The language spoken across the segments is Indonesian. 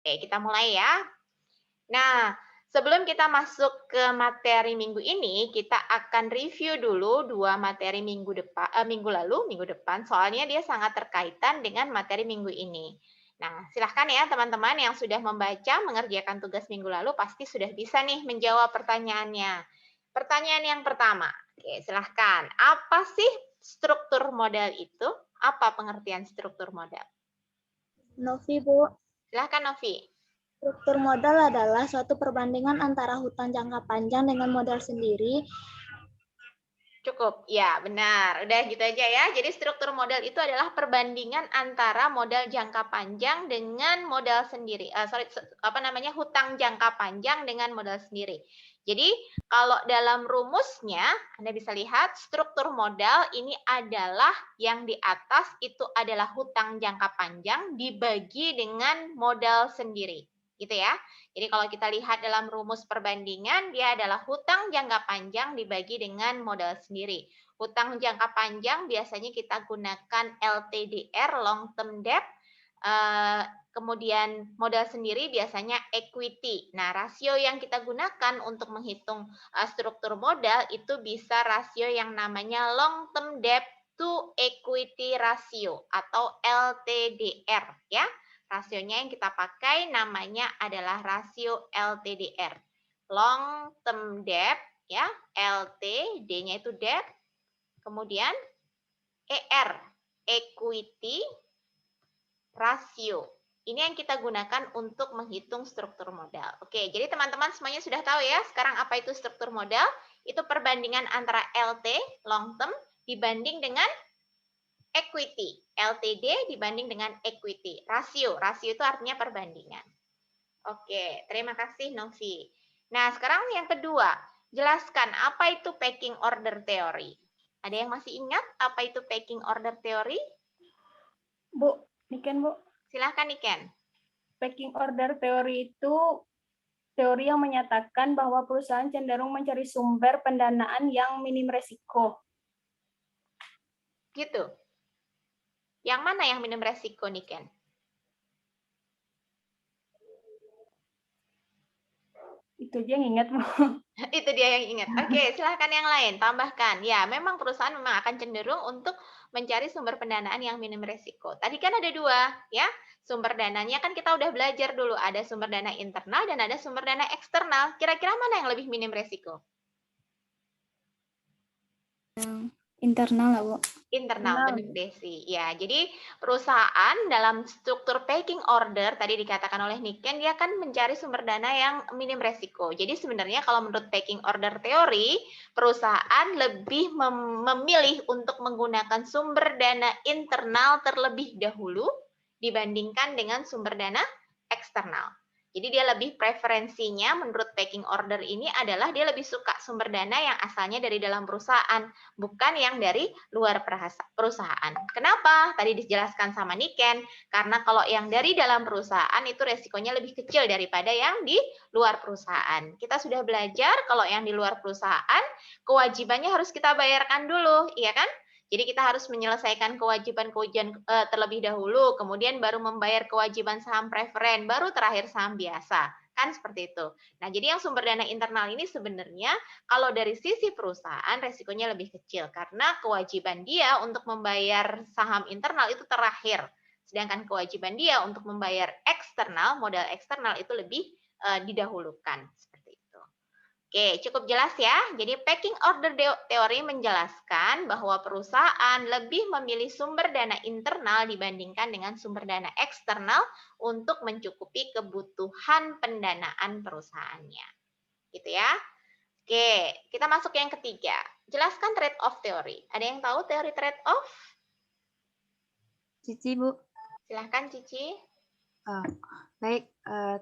Oke, kita mulai ya. Nah, sebelum kita masuk ke materi minggu ini, kita akan review dulu 2 materi minggu depan, soalnya dia sangat terkaitan dengan materi minggu ini. Nah, silahkan ya teman-teman yang sudah membaca, mengerjakan tugas minggu lalu, pasti sudah bisa nih menjawab pertanyaannya. Pertanyaan yang pertama, oke silahkan. Apa sih struktur modal itu? Apa pengertian struktur modal? Novi, Bu. Silahkan Novi. Struktur modal adalah suatu perbandingan antara hutang jangka panjang dengan modal sendiri. Cukup, ya benar. Udah gitu aja ya. Jadi struktur modal itu adalah perbandingan antara modal jangka panjang dengan modal sendiri. Hutang jangka panjang dengan modal sendiri. Jadi kalau dalam rumusnya, Anda bisa lihat struktur modal ini adalah yang di atas itu adalah hutang jangka panjang dibagi dengan modal sendiri. Gitu ya. Jadi kalau kita lihat dalam rumus perbandingan, dia adalah hutang jangka panjang dibagi dengan modal sendiri. Hutang jangka panjang biasanya kita gunakan LTDR, long term debt. Kemudian modal sendiri biasanya equity. Nah, rasio yang kita gunakan untuk menghitung struktur modal itu bisa rasio yang namanya long term debt to equity ratio atau LTDR ya. Rasionya yang kita pakai namanya adalah rasio LTDR. Long term debt ya, LT, D-nya itu debt. Kemudian ER, equity ratio. Ini yang kita gunakan untuk menghitung struktur modal. Oke, jadi teman-teman semuanya sudah tahu ya, sekarang apa itu struktur modal? Itu perbandingan antara LT, long term, dibanding dengan equity. LTD dibanding dengan equity. Rasio. Rasio itu artinya perbandingan. Oke, terima kasih Novi. Nah, sekarang yang kedua. Jelaskan apa itu packing order theory. Ada yang masih ingat apa itu packing order theory? Bu, Niken Bu. Silahkan Niken. Packing order teori itu teori yang menyatakan bahwa perusahaan cenderung mencari sumber pendanaan yang minim resiko. Gitu. Yang mana yang minim resiko, Niken? Itu aja yang ingat, Bu. Itu dia yang ingat. Oke, silahkan yang lain, tambahkan. Ya, memang perusahaan memang akan cenderung untuk mencari sumber pendanaan yang minim resiko. Tadi kan ada 2, ya. Sumber dananya kan kita udah belajar dulu. Ada sumber dana internal dan ada sumber dana eksternal. Kira-kira mana yang lebih minim resiko? Internal lah, Bu. Internal, benar Desi. Ya, jadi perusahaan dalam struktur packing order tadi dikatakan oleh Niken dia kan mencari sumber dana yang minim resiko. Jadi sebenarnya kalau menurut packing order teori, perusahaan lebih memilih untuk menggunakan sumber dana internal terlebih dahulu dibandingkan dengan sumber dana eksternal. Jadi dia lebih preferensinya menurut packing order ini adalah dia lebih suka sumber dana yang asalnya dari dalam perusahaan, bukan yang dari luar perusahaan. Kenapa? Tadi dijelaskan sama Niken, karena kalau yang dari dalam perusahaan itu resikonya lebih kecil daripada yang di luar perusahaan. Kita sudah belajar kalau yang di luar perusahaan, kewajibannya harus kita bayarkan dulu, iya kan? Jadi kita harus menyelesaikan kewajiban-kewajiban terlebih dahulu, kemudian baru membayar kewajiban saham preferen, baru terakhir saham biasa. Kan seperti itu. Nah, jadi yang sumber dana internal ini sebenarnya kalau dari sisi perusahaan resikonya lebih kecil karena kewajiban dia untuk membayar saham internal itu terakhir. Sedangkan kewajiban dia untuk membayar eksternal, modal eksternal itu lebih didahulukan. Seperti itu. Oke, cukup jelas ya. Jadi packing order teori menjelaskan bahwa perusahaan lebih memilih sumber dana internal dibandingkan dengan sumber dana eksternal untuk mencukupi kebutuhan pendanaan perusahaannya. Gitu ya. Oke, kita masuk yang ketiga. Jelaskan trade-off teori. Ada yang tahu teori trade-off? Cici, Bu. Silahkan, Cici. Baik,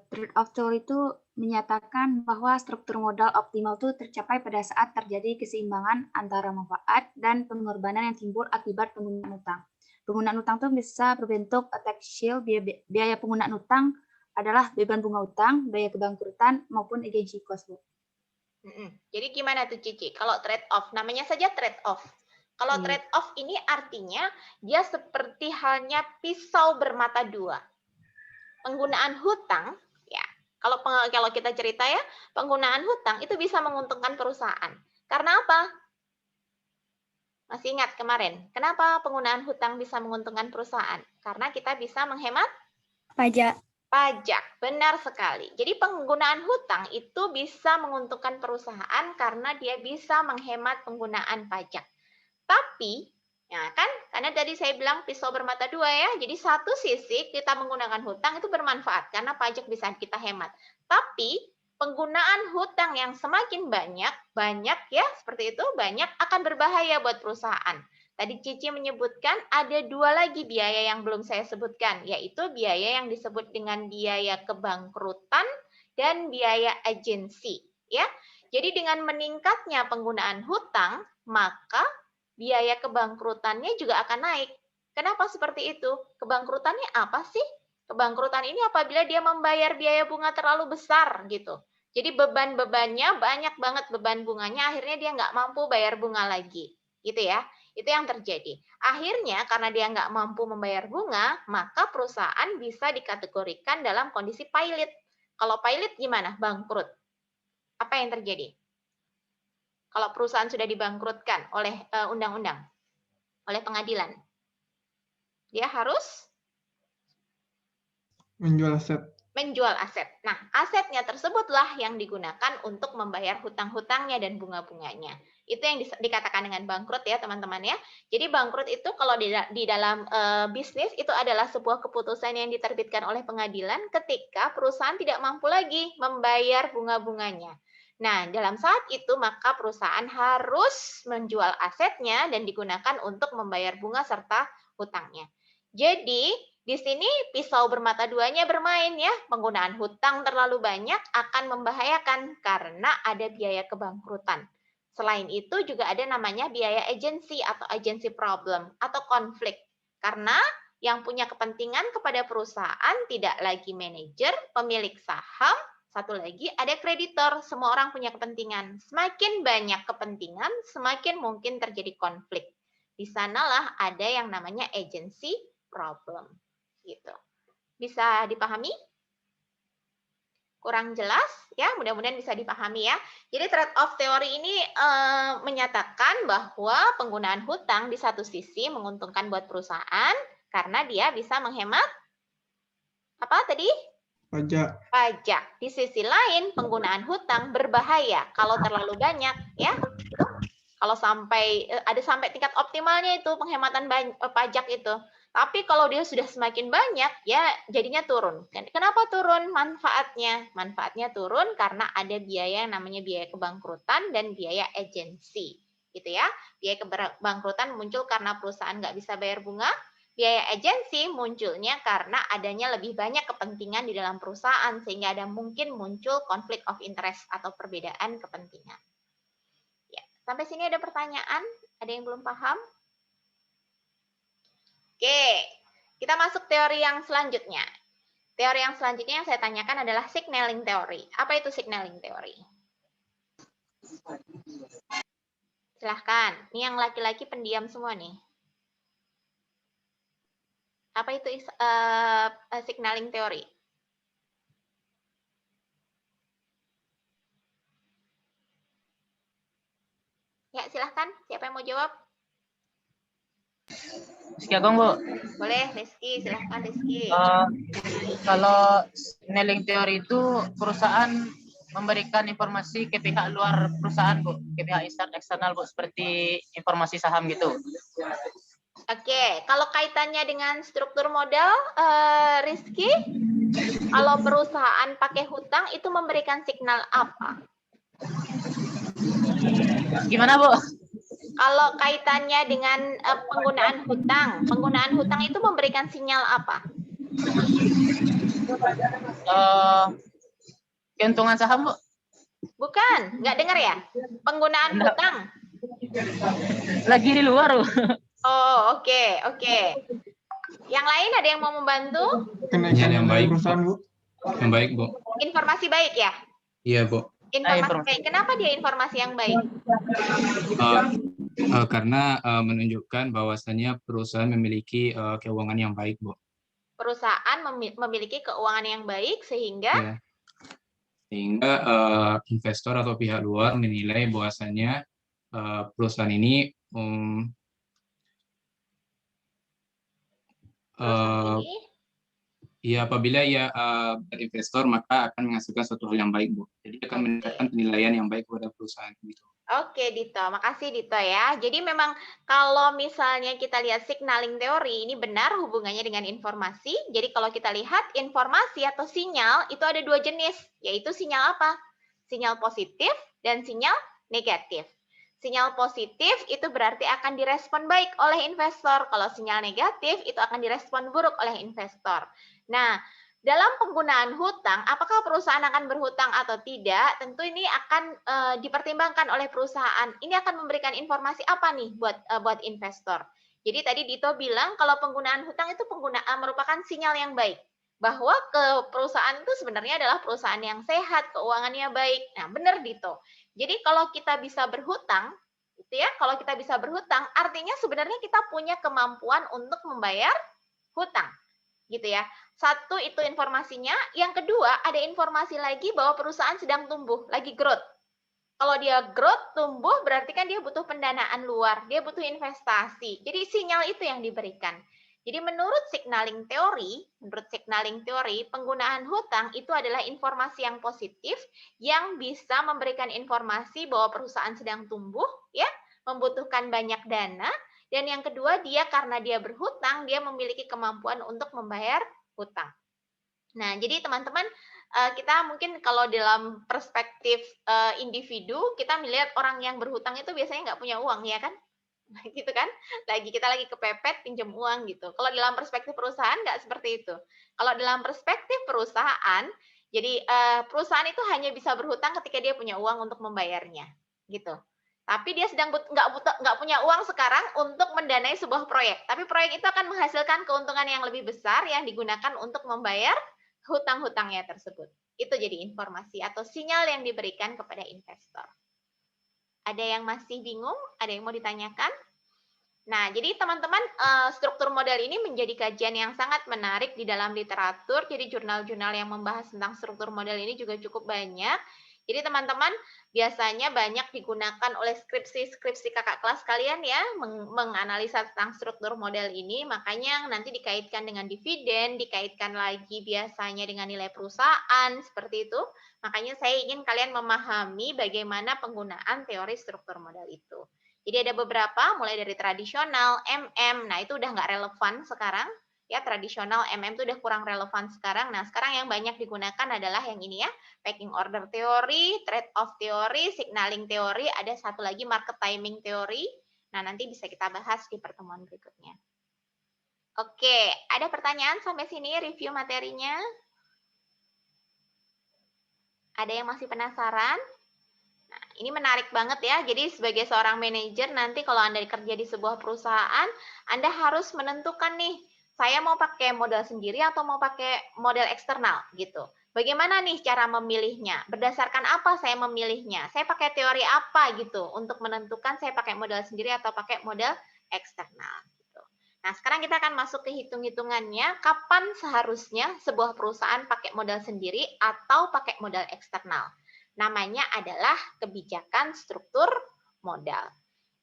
trade-off teori itu menyatakan bahwa struktur modal optimal itu tercapai pada saat terjadi keseimbangan antara manfaat dan pengorbanan yang timbul akibat penggunaan utang. Penggunaan utang itu bisa berbentuk tax shield, biaya penggunaan utang adalah beban bunga utang, biaya kebangkrutan, maupun agency cost, Bu. Jadi gimana tuh Cici? Kalau trade-off, namanya saja trade-off. Kalau trade-off ini artinya dia seperti halnya pisau bermata dua. penggunaan hutang, ya, kalau kita cerita ya, penggunaan hutang itu bisa menguntungkan perusahaan. Karena apa? Masih ingat kemarin, kenapa penggunaan hutang bisa menguntungkan perusahaan? Karena kita bisa menghemat Pajak. pajak, benar sekali. Jadi penggunaan hutang itu bisa menguntungkan perusahaan karena dia bisa menghemat penggunaan pajak. Tapi, ya kan, karena tadi saya bilang pisau bermata dua ya. Jadi satu sisi kita menggunakan hutang itu bermanfaat karena pajak bisa kita hemat. Tapi penggunaan hutang yang semakin banyak ya, seperti itu, banyak akan berbahaya buat perusahaan. Tadi Cici menyebutkan ada dua lagi biaya yang belum saya sebutkan, yaitu biaya yang disebut dengan biaya kebangkrutan dan biaya agensi. Ya, jadi dengan meningkatnya penggunaan hutang, maka biaya kebangkrutannya juga akan naik. Kenapa seperti itu? Kebangkrutannya apa sih? Kebangkrutan ini apabila dia membayar biaya bunga terlalu besar gitu. Jadi beban-bebannya banyak banget, beban bunganya, akhirnya dia nggak mampu bayar bunga lagi. Gitu ya. Itu yang terjadi. Akhirnya karena dia nggak mampu membayar bunga, maka perusahaan bisa dikategorikan dalam kondisi pailit. Kalau pailit gimana? Bangkrut. Apa yang terjadi? Kalau perusahaan sudah dibangkrutkan oleh undang-undang, oleh pengadilan, dia harus menjual aset. Menjual aset. Nah, asetnya tersebutlah yang digunakan untuk membayar hutang-hutangnya dan bunga-bunganya. Itu yang dikatakan dengan bangkrut ya, teman-teman ya. Jadi bangkrut itu kalau di dalam bisnis itu adalah sebuah keputusan yang diterbitkan oleh pengadilan ketika perusahaan tidak mampu lagi membayar bunga-bunganya. Nah, dalam saat itu maka perusahaan harus menjual asetnya dan digunakan untuk membayar bunga serta hutangnya. Jadi, di sini pisau bermata duanya bermain ya. Penggunaan hutang terlalu banyak akan membahayakan karena ada biaya kebangkrutan. Selain itu juga ada namanya biaya agensi atau agency problem atau konflik. Karena yang punya kepentingan kepada perusahaan tidak lagi manajer, pemilik saham, satu lagi ada kreditor. Semua orang punya kepentingan. Semakin banyak kepentingan, semakin mungkin terjadi konflik. Di sanalah ada yang namanya agency problem. Gitu. Bisa dipahami? Kurang jelas ya, mudah-mudahan bisa dipahami ya. Jadi trade-off teori ini menyatakan bahwa penggunaan hutang di satu sisi menguntungkan buat perusahaan karena dia bisa menghemat apa tadi? Pajak. Pajak. Di sisi lain penggunaan hutang berbahaya kalau terlalu banyak ya. Kalau sampai ada sampai tingkat optimalnya itu penghematan pajak itu. Tapi kalau dia sudah semakin banyak, ya jadinya turun. Kenapa turun manfaatnya? Manfaatnya turun karena ada biaya yang namanya biaya kebangkrutan dan biaya agensi. Gitu ya. Biaya kebangkrutan muncul karena perusahaan nggak bisa bayar bunga. Biaya agensi munculnya karena adanya lebih banyak kepentingan di dalam perusahaan, sehingga ada mungkin muncul konflik of interest atau perbedaan kepentingan. Ya. Sampai sini ada pertanyaan? Ada yang belum paham? Oke, kita masuk teori yang selanjutnya. Teori yang selanjutnya yang saya tanyakan adalah signaling theory. Apa itu signaling theory? Silahkan, ini yang laki-laki pendiam semua nih. Apa itu signaling theory? Ya, silahkan. Siapa yang mau jawab? Rizky Agung, Bu. Boleh, Rizky. Silahkan, Rizky. Kalau signaling teori itu perusahaan memberikan informasi ke pihak luar perusahaan, Bu. Ke pihak eksternal, Bu. Seperti informasi saham gitu. Oke, kalau kaitannya dengan struktur modal, Rizky, kalau perusahaan pakai hutang itu memberikan signal apa? Gimana, Bu? Kalau kaitannya dengan penggunaan hutang itu memberikan sinyal apa? Keuntungan saham, Bu? Bukan, nggak dengar ya? Penggunaan hutang. Lagi di luar, Bu. Oh, oke. Yang lain ada yang mau membantu? Kenaikan yang baik, perusahaan, Bu. Yang baik, Bu. Informasi baik ya? Iya, Bu. Informasi baik. Kenapa dia informasi yang baik? Karena menunjukkan bahwasannya perusahaan memiliki keuangan yang baik, Bu. perusahaan memiliki keuangan yang baik sehingga Ya. Sehingga investor atau pihak luar menilai bahwasannya perusahaan ini ya apabila ia berinvestor maka akan menghasilkan suatu hal yang baik, Bu. Jadi akan meningkatkan penilaian yang baik kepada perusahaan gitu. Oke, Dito. Makasih, Dito ya. Jadi memang kalau misalnya kita lihat signaling teori, ini benar hubungannya dengan informasi. Jadi kalau kita lihat informasi atau sinyal, itu ada dua jenis, yaitu sinyal apa? Sinyal positif dan sinyal negatif. Sinyal positif itu berarti akan direspon baik oleh investor. Kalau sinyal negatif itu akan direspon buruk oleh investor. Nah, dalam penggunaan hutang, apakah perusahaan akan berhutang atau tidak? Tentu ini akan dipertimbangkan oleh perusahaan. Ini akan memberikan informasi apa nih buat investor? Jadi tadi Dito bilang kalau penggunaan hutang itu merupakan sinyal yang baik bahwa ke perusahaan itu sebenarnya adalah perusahaan yang sehat, keuangannya baik. Nah, benar Dito. Jadi kalau kita bisa berhutang, gitu ya, kalau kita bisa berhutang, artinya sebenarnya kita punya kemampuan untuk membayar hutang. Gitu ya. Satu itu informasinya, yang kedua ada informasi lagi bahwa perusahaan sedang tumbuh, lagi growth. Kalau dia growth, tumbuh, berarti kan dia butuh pendanaan luar, dia butuh investasi. Jadi sinyal itu yang diberikan. Jadi menurut signaling teori, penggunaan hutang itu adalah informasi yang positif yang bisa memberikan informasi bahwa perusahaan sedang tumbuh, ya, membutuhkan banyak dana. Dan yang kedua, dia karena dia berhutang, dia memiliki kemampuan untuk membayar hutang. Nah, jadi teman-teman, kita mungkin kalau dalam perspektif individu, kita melihat orang yang berhutang itu biasanya nggak punya uang, ya kan? Gitu kan? Kita lagi kepepet, pinjam uang gitu. Kalau dalam perspektif perusahaan nggak seperti itu. Kalau dalam perspektif perusahaan, jadi perusahaan itu hanya bisa berhutang ketika dia punya uang untuk membayarnya, gitu. Tapi dia sedang nggak punya uang sekarang untuk mendanai sebuah proyek. Tapi proyek itu akan menghasilkan keuntungan yang lebih besar yang digunakan untuk membayar hutang-hutangnya tersebut. Itu jadi informasi atau sinyal yang diberikan kepada investor. Ada yang masih bingung? Ada yang mau ditanyakan? Nah, jadi teman-teman, struktur model ini menjadi kajian yang sangat menarik di dalam literatur. Jadi jurnal-jurnal yang membahas tentang struktur model ini juga cukup banyak. Jadi teman-teman, biasanya banyak digunakan oleh skripsi kakak kelas kalian ya, menganalisa tentang struktur model ini, makanya nanti dikaitkan dengan dividen, dikaitkan lagi biasanya dengan nilai perusahaan, seperti itu. Makanya saya ingin kalian memahami bagaimana penggunaan teori struktur model itu. Jadi ada beberapa, mulai dari tradisional, MM, nah itu udah nggak relevan sekarang, ya tradisional MM itu udah kurang relevan sekarang. Nah sekarang yang banyak digunakan adalah yang ini ya, packing order teori, trade-off teori, signaling teori, ada satu lagi market timing teori. Nah nanti bisa kita bahas di pertemuan berikutnya. Oke, ada pertanyaan sampai sini review materinya? Ada yang masih penasaran? Nah, ini menarik banget ya. Jadi sebagai seorang manajer nanti kalau Anda kerja di sebuah perusahaan, Anda harus menentukan nih, saya mau pakai modal sendiri atau mau pakai modal eksternal gitu. Bagaimana nih cara memilihnya? Berdasarkan apa saya memilihnya? Saya pakai teori apa gitu untuk menentukan saya pakai modal sendiri atau pakai modal eksternal gitu. Nah, sekarang kita akan masuk ke hitung-hitungannya kapan seharusnya sebuah perusahaan pakai modal sendiri atau pakai modal eksternal. Namanya adalah kebijakan struktur modal.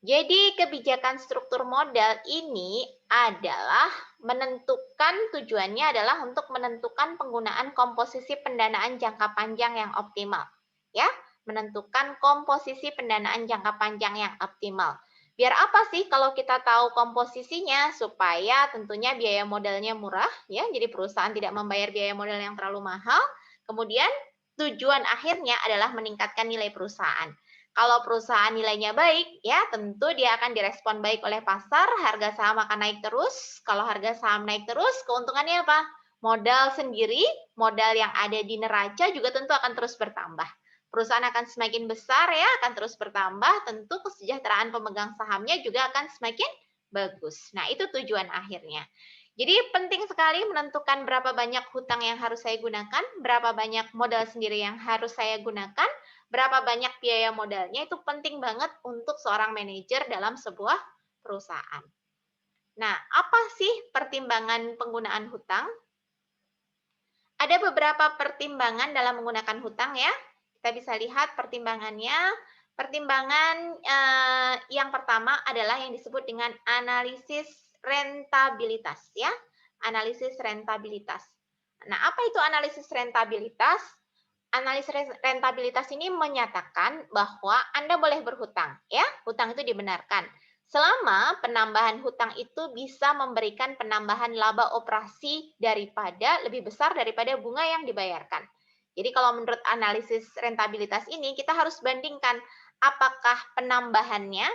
Jadi kebijakan struktur modal ini adalah tujuannya adalah untuk menentukan penggunaan komposisi pendanaan jangka panjang yang optimal. Ya, menentukan komposisi pendanaan jangka panjang yang optimal. Biar apa sih kalau kita tahu komposisinya? Supaya tentunya biaya modalnya murah, ya. Jadi perusahaan tidak membayar biaya modal yang terlalu mahal. Kemudian tujuan akhirnya adalah meningkatkan nilai perusahaan. Kalau perusahaan nilainya baik, ya tentu dia akan direspon baik oleh pasar, harga saham akan naik terus. Kalau harga saham naik terus, keuntungannya apa? Modal sendiri, modal yang ada di neraca juga tentu akan terus bertambah. Perusahaan akan semakin besar ya, akan terus bertambah, tentu kesejahteraan pemegang sahamnya juga akan semakin bagus. Nah, itu tujuan akhirnya. Jadi penting sekali menentukan berapa banyak hutang yang harus saya gunakan, berapa banyak modal sendiri yang harus saya gunakan, berapa banyak biaya modalnya, itu penting banget untuk seorang manajer dalam sebuah perusahaan. Nah, apa sih pertimbangan penggunaan hutang? Ada beberapa pertimbangan dalam menggunakan hutang ya. Kita bisa lihat pertimbangannya. Pertimbangan yang pertama adalah yang disebut dengan analisis rentabilitas ya. Analisis rentabilitas. Nah, apa itu analisis rentabilitas? Analisis rentabilitas ini menyatakan bahwa Anda boleh berhutang ya. Hutang itu dibenarkan selama penambahan hutang itu bisa memberikan penambahan laba operasi lebih besar daripada bunga yang dibayarkan. Jadi kalau menurut analisis rentabilitas ini kita harus bandingkan apakah penambahannya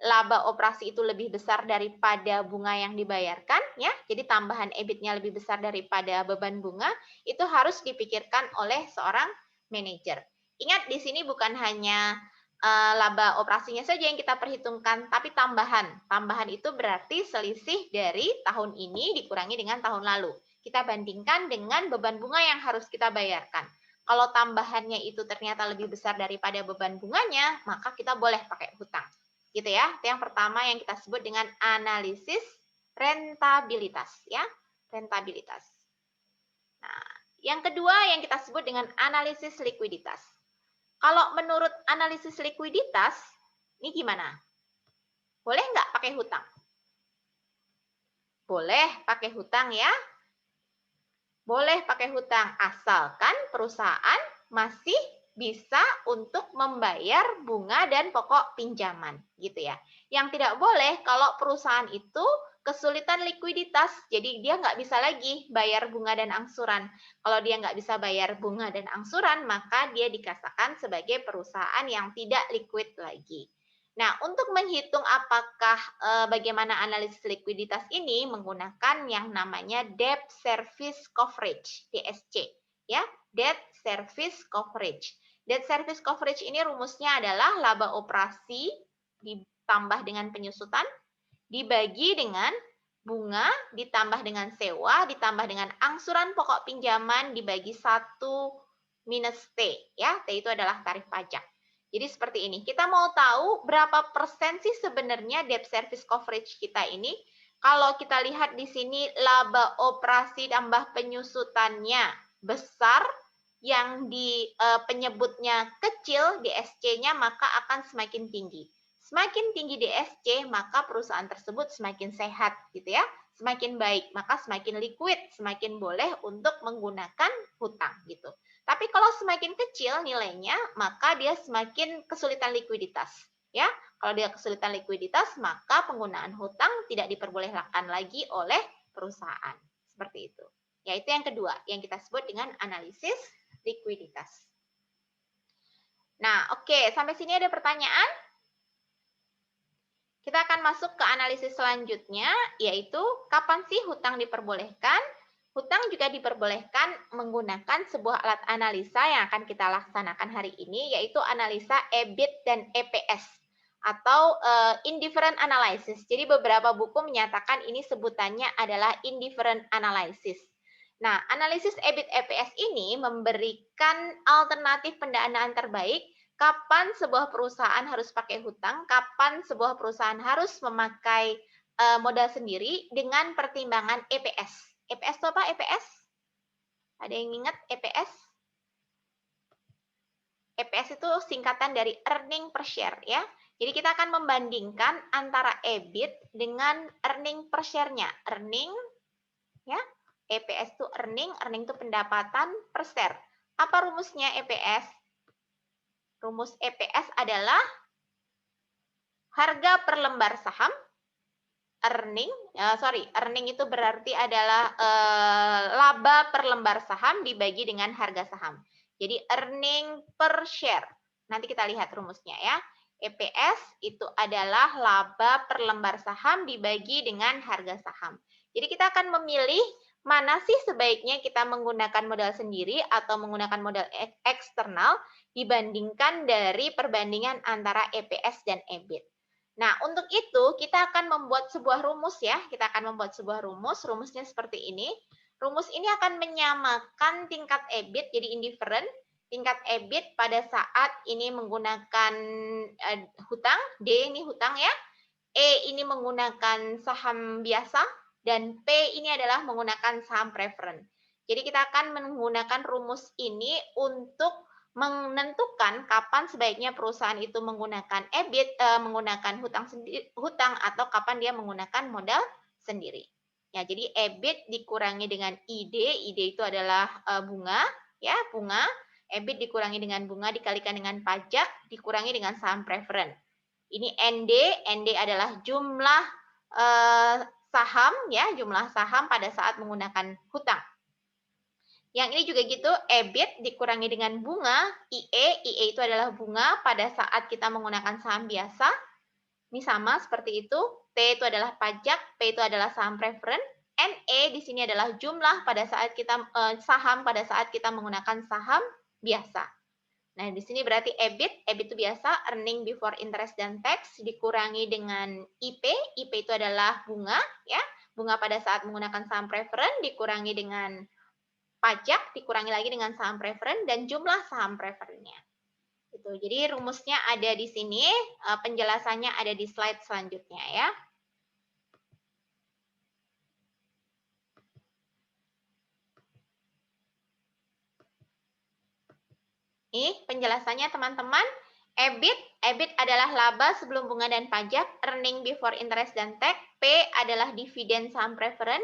laba operasi itu lebih besar daripada bunga yang dibayarkan ya. Jadi tambahan EBIT-nya lebih besar daripada beban bunga, itu harus dipikirkan oleh seorang manajer. Ingat di sini bukan hanya laba operasinya saja yang kita perhitungkan, tapi tambahan. Tambahan itu berarti selisih dari tahun ini dikurangi dengan tahun lalu. Kita bandingkan dengan beban bunga yang harus kita bayarkan. Kalau tambahannya itu ternyata lebih besar daripada beban bunganya, maka kita boleh pakai hutang. Gitu ya. Itu yang pertama yang kita sebut dengan analisis rentabilitas ya. Rentabilitas. Nah, yang kedua yang kita sebut dengan analisis likuiditas. Kalau menurut analisis likuiditas, ini gimana? Boleh nggak pakai hutang? Boleh pakai hutang ya. Boleh pakai hutang, asalkan perusahaan masih bisa untuk membayar bunga dan pokok pinjaman, gitu ya. Yang tidak boleh kalau perusahaan itu kesulitan likuiditas, jadi dia nggak bisa lagi bayar bunga dan angsuran. Kalau dia nggak bisa bayar bunga dan angsuran, maka dia dikatakan sebagai perusahaan yang tidak liquid lagi. Nah, untuk menghitung apakah bagaimana analisis likuiditas ini menggunakan yang namanya debt service coverage, DSC, ya, debt service coverage. Debt service coverage ini rumusnya adalah laba operasi ditambah dengan penyusutan dibagi dengan bunga ditambah dengan sewa ditambah dengan angsuran pokok pinjaman dibagi 1 minus T, ya. T itu adalah tarif pajak. Jadi seperti ini. Kita mau tahu berapa persen sih sebenarnya debt service coverage kita ini. Kalau kita lihat di sini laba operasi tambah penyusutannya besar, yang di penyebutnya kecil DSC-nya, maka akan semakin tinggi. Semakin tinggi DSC, maka perusahaan tersebut semakin sehat, gitu ya. Semakin baik, maka semakin liquid, semakin boleh untuk menggunakan hutang, gitu. Tapi kalau semakin kecil nilainya, maka dia semakin kesulitan likuiditas. Ya, kalau dia kesulitan likuiditas, maka penggunaan hutang tidak diperbolehkan lagi oleh perusahaan. Seperti itu. Yaitu yang kedua, yang kita sebut dengan analisis likuiditas. Nah, oke, sampai sini ada pertanyaan? Kita akan masuk ke analisis selanjutnya, yaitu kapan sih hutang diperbolehkan? Hutang juga diperbolehkan menggunakan sebuah alat analisa yang akan kita laksanakan hari ini, yaitu analisa EBIT dan EPS atau indifferent analysis. Jadi beberapa buku menyatakan ini sebutannya adalah indifferent analysis. Nah, analisis EBIT EPS ini memberikan alternatif pendanaan terbaik kapan sebuah perusahaan harus pakai hutang, kapan sebuah perusahaan harus memakai modal sendiri dengan pertimbangan EPS. EPS itu apa? EPS? Ada yang ingat EPS? EPS itu singkatan dari earning per share ya. Jadi kita akan membandingkan antara EBIT dengan earning per share-nya. Earning ya. EPS itu earning itu pendapatan per share. Apa rumusnya EPS? Rumus EPS adalah harga per lembar saham. Earning itu berarti adalah laba per lembar saham dibagi dengan harga saham. Jadi earning per share. Nanti kita lihat rumusnya ya. EPS itu adalah laba per lembar saham dibagi dengan harga saham. Jadi kita akan memilih mana sih sebaiknya kita menggunakan modal sendiri atau menggunakan modal eksternal dibandingkan dari perbandingan antara EPS dan EBIT. Nah, untuk itu kita akan membuat sebuah rumus ya. Kita akan membuat sebuah rumus. Rumusnya seperti ini. Rumus ini akan menyamakan tingkat EBIT jadi indifferent. Tingkat EBIT pada saat ini menggunakan hutang, D ini hutang ya. E ini menggunakan saham biasa, dan P ini adalah menggunakan saham preferen. Jadi kita akan menggunakan rumus ini untuk menentukan kapan sebaiknya perusahaan itu menggunakan EBIT, menggunakan hutang atau kapan dia menggunakan modal sendiri. Ya, jadi EBIT dikurangi dengan ID itu adalah bunga, ya, bunga. EBIT dikurangi dengan bunga dikalikan dengan pajak dikurangi dengan saham preferen. Ini ND adalah jumlah saham, ya, jumlah saham pada saat menggunakan hutang. Yang ini juga gitu, EBIT dikurangi dengan bunga, IE itu adalah bunga pada saat kita menggunakan saham biasa. Ini sama seperti itu, T itu adalah pajak, P itu adalah saham preferen, NE di sini adalah jumlah pada saat kita saham pada saat kita menggunakan saham biasa. Nah, di sini berarti EBIT itu biasa, earning before interest dan tax, dikurangi dengan IP itu adalah bunga, ya, bunga pada saat menggunakan saham preferen, dikurangi dengan pajak, dikurangi lagi dengan saham preferen, dan jumlah saham preferennya. Gitu. Jadi rumusnya ada di sini, penjelasannya ada di slide selanjutnya, ya. Ini penjelasannya teman-teman. EBIT adalah laba sebelum bunga dan pajak, earning before interest dan tax, P adalah dividen saham preferen,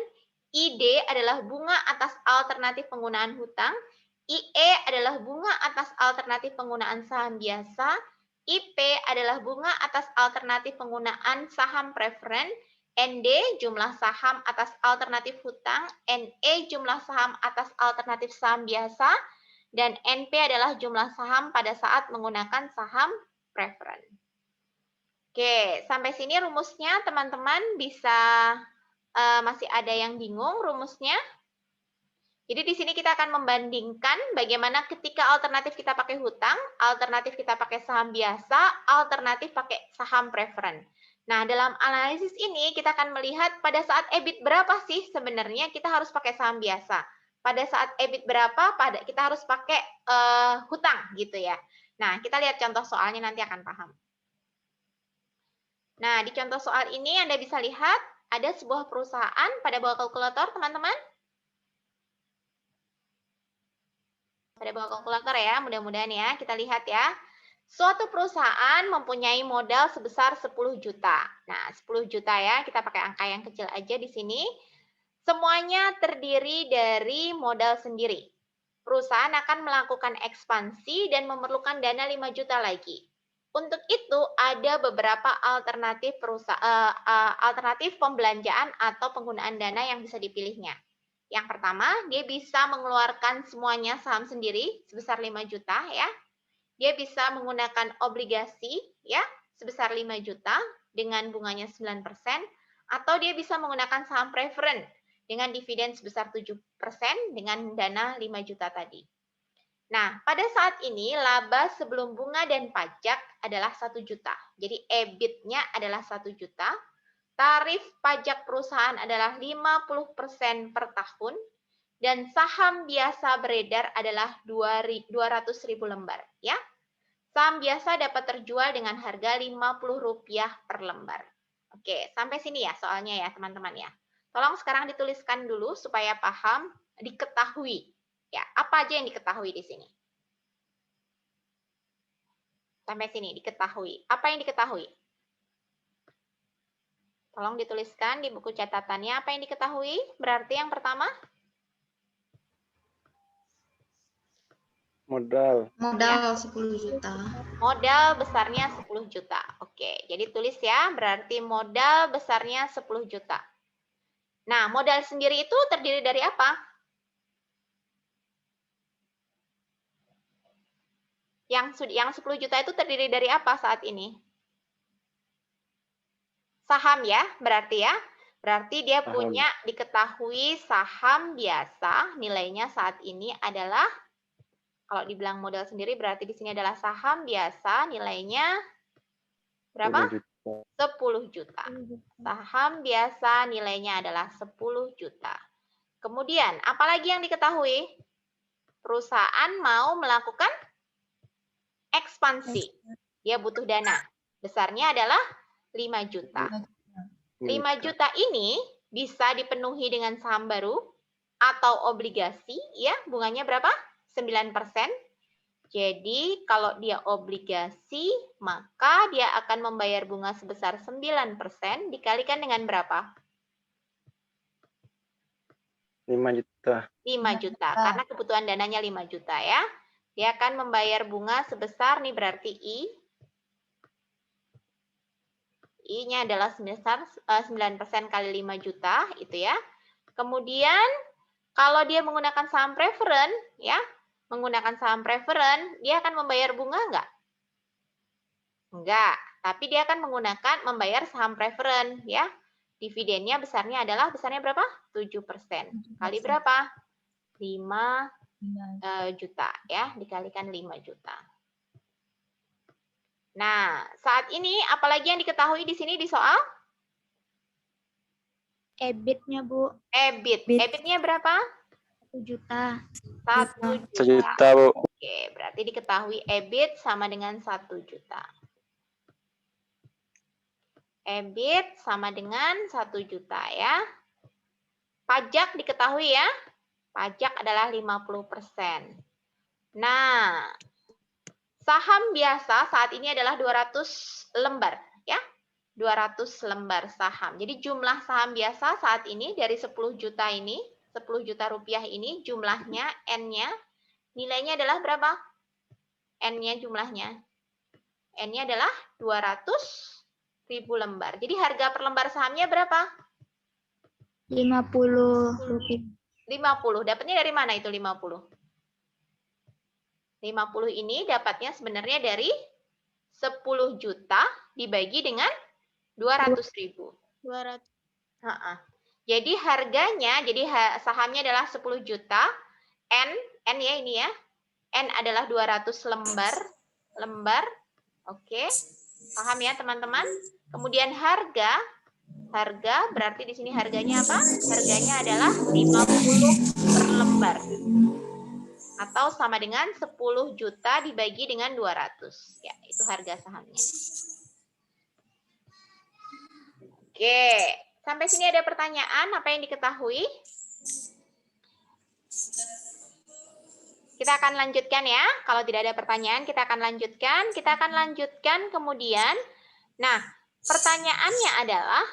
ID adalah bunga atas alternatif penggunaan hutang, IE adalah bunga atas alternatif penggunaan saham biasa, IP adalah bunga atas alternatif penggunaan saham preferen, ND jumlah saham atas alternatif hutang, NE jumlah saham atas alternatif saham biasa, dan NP adalah jumlah saham pada saat menggunakan saham preferen. Oke, sampai sini rumusnya teman-teman bisa masih ada yang bingung rumusnya? Jadi di sini kita akan membandingkan bagaimana ketika alternatif kita pakai hutang, alternatif kita pakai saham biasa, alternatif pakai saham preferen. Nah, dalam analisis ini kita akan melihat pada saat EBIT berapa sih sebenarnya kita harus pakai saham biasa. Pada saat EBIT berapa kita harus pakai hutang gitu ya. Nah, kita lihat contoh soalnya nanti akan paham. Nah, di contoh soal ini Anda bisa lihat ada sebuah perusahaan, pada bawa kalkulator teman-teman. Pada bawa kalkulator ya, mudah-mudahan ya. Kita lihat ya. Suatu perusahaan mempunyai modal sebesar 10 juta. Nah, 10 juta ya, kita pakai angka yang kecil aja di sini. Semuanya terdiri dari modal sendiri. Perusahaan akan melakukan ekspansi dan memerlukan dana 5 juta lagi. Untuk itu ada beberapa alternatif alternatif pembelanjaan atau penggunaan dana yang bisa dipilihnya. Yang pertama, dia bisa mengeluarkan semuanya saham sendiri sebesar 5 juta ya. Dia bisa menggunakan obligasi ya sebesar 5 juta dengan bunganya 9%, atau dia bisa menggunakan saham preferen dengan dividen sebesar 7% dengan dana 5 juta tadi. Nah, pada saat ini laba sebelum bunga dan pajak adalah 1 juta. Jadi EBIT-nya adalah 1 juta. Tarif pajak perusahaan adalah 50% per tahun. Dan saham biasa beredar adalah 200.000 lembar. Ya. Saham biasa dapat terjual dengan harga Rp50 per lembar. Oke, sampai sini ya soalnya ya teman-teman ya. Tolong sekarang dituliskan dulu supaya paham, diketahui. Ya, apa aja yang diketahui di sini? Sampai sini, diketahui. Apa yang diketahui? Tolong dituliskan di buku catatannya apa yang diketahui. Berarti yang pertama? Modal. Modal 10 juta. Modal besarnya 10 juta. Oke, jadi tulis ya, berarti modal besarnya 10 juta. Nah, modal sendiri itu terdiri dari apa? Yang 10 juta itu terdiri dari apa saat ini? Saham ya, berarti ya. Berarti dia punya diketahui saham biasa, nilainya saat ini adalah, kalau dibilang modal sendiri berarti di sini adalah saham biasa, nilainya berapa? 10 juta. Saham biasa nilainya adalah 10 juta. Kemudian, apalagi yang diketahui? Perusahaan mau melakukan ekspansi. Dia butuh dana. Besarnya adalah 5 juta. 5 juta ini bisa dipenuhi dengan saham baru atau obligasi, ya, bunganya berapa? 9%. Jadi kalau dia obligasi, maka dia akan membayar bunga sebesar 9% dikalikan dengan berapa? 5 juta. 5 juta, karena kebutuhan dananya 5 juta ya. Dia akan membayar bunga sebesar, nih berarti I-nya adalah sebesar 9% kali 5 juta, itu ya. Kemudian kalau dia menggunakan saham preferen, ya, menggunakan saham preferen, dia akan membayar bunga enggak? Enggak, tapi dia akan membayar saham preferen, ya. Dividennya besarnya berapa? 7%. Kali berapa? 5 juta, ya, dikalikan 5 juta. Nah, saat ini apalagi yang diketahui di sini di soal? EBIT-nya, Bu. EBIT. EBIT-nya berapa? 1 juta. 1 1 juta. juta, Bu. Oke, berarti diketahui EBIT sama dengan 1 juta. EBIT sama dengan 1 juta ya. Pajak diketahui ya. Pajak adalah 50%. Nah, saham biasa saat ini adalah 200 lembar ya. 200 lembar saham. Jadi jumlah saham biasa saat ini dari 10 juta ini, 10 juta rupiah ini jumlahnya N-nya nilainya adalah berapa? N-nya jumlahnya. N-nya adalah 200.000 lembar. Jadi harga per lembar sahamnya berapa? 50 rupiah. 50. Dapatnya dari mana itu 50? 50 ini dapatnya sebenarnya dari 10 juta dibagi dengan 200.000. 200. Jadi harganya, sahamnya adalah 10 juta. N ya ini ya. N adalah 200 lembar. Oke. Paham ya teman-teman? Kemudian harga berarti di sini harganya apa? Harganya adalah 50 per lembar. Atau sama dengan 10 juta dibagi dengan 200. Ya, itu harga sahamnya. Oke, sampai sini ada pertanyaan, apa yang diketahui? Kita akan lanjutkan ya. Kalau tidak ada pertanyaan, kita akan lanjutkan. Kita akan lanjutkan kemudian. Nah, pertanyaannya adalah,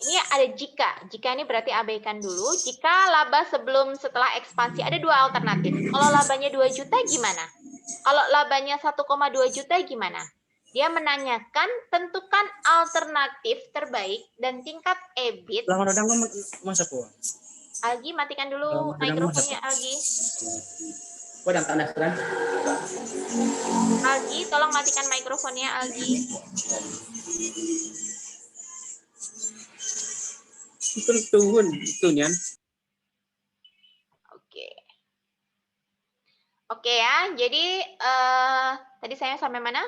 ini ada jika. Jika ini berarti abaikan dulu. Jika laba setelah ekspansi, ada dua alternatif. Kalau labanya 2 juta gimana? Kalau labanya 1,2 juta gimana? Dia menanyakan tentukan alternatif terbaik dan tingkat EBIT. Algi, matikan dulu mikrofonnya Algi. Algi, tolong matikan mikrofonnya Algi. Oke ya, jadi tadi saya sampai mana?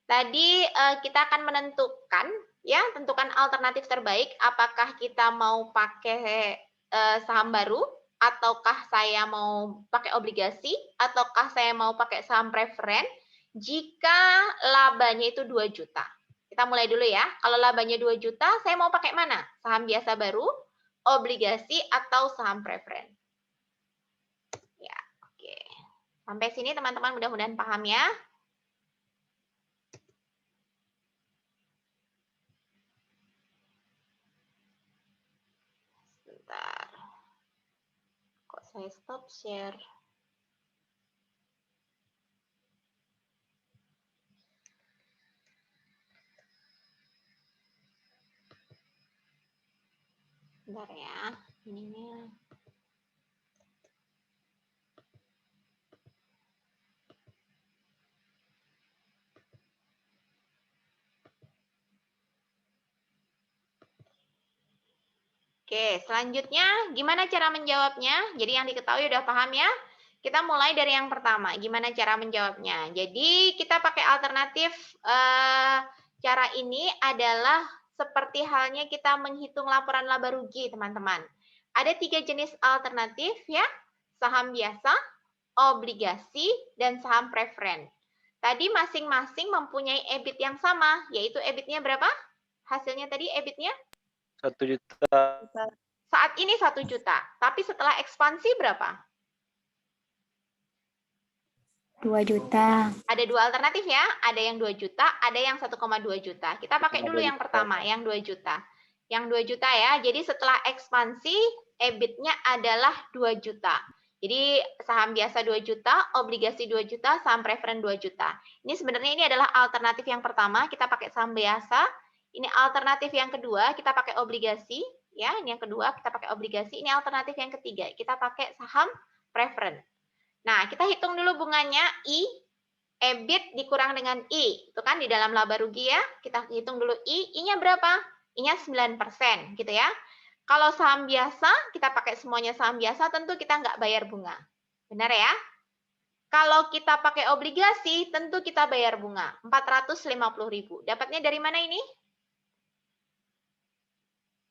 Tadi kita akan menentukan ya, tentukan alternatif terbaik. Apakah kita mau pakai saham baru, ataukah saya mau pakai obligasi, ataukah saya mau pakai saham preferen? Jika labanya itu 2 juta. Kita mulai dulu ya. Kalau labanya 2 juta, saya mau pakai mana? Saham biasa baru, obligasi, atau saham preferen? Ya, oke. Sampai sini teman-teman mudah-mudahan paham ya. Sebentar. Kok saya stop share? Bentar ya, ininya. Oke, selanjutnya gimana cara menjawabnya? Jadi yang diketahui udah paham ya? Kita mulai dari yang pertama, gimana cara menjawabnya? Jadi kita pakai alternatif, cara ini adalah seperti halnya kita menghitung laporan laba rugi, teman-teman. Ada 3 jenis alternatif ya, saham biasa, obligasi, dan saham preferen. Tadi masing-masing mempunyai EBIT yang sama, yaitu EBIT-nya berapa? hasilnya tadi EBIT-nya? 1 juta. Saat ini 1 juta. Tapi setelah ekspansi berapa? 2 juta. Ada dua alternatif ya. Ada yang 2 juta, ada yang 1,2 juta. Kita pakai dulu yang pertama, yang 2 juta. Yang 2 juta ya. Jadi setelah ekspansi, EBIT-nya adalah 2 juta. Jadi saham biasa 2 juta, obligasi 2 juta, saham preferen 2 juta. Ini sebenarnya ini adalah alternatif yang pertama, kita pakai saham biasa. Ini alternatif yang kedua, kita pakai obligasi. Ya, ini yang kedua, kita pakai obligasi. Ini alternatif yang ketiga, kita pakai saham preferen. Nah, kita hitung dulu bunganya I, EBIT dikurang dengan I. Itu kan di dalam laba rugi ya. Kita hitung dulu I. I-nya berapa? I-nya 9%, gitu ya. Kalau saham biasa, kita pakai semuanya saham biasa, tentu kita nggak bayar bunga. Benar ya? Kalau kita pakai obligasi, tentu kita bayar bunga. 450.000. Dapatnya dari mana ini?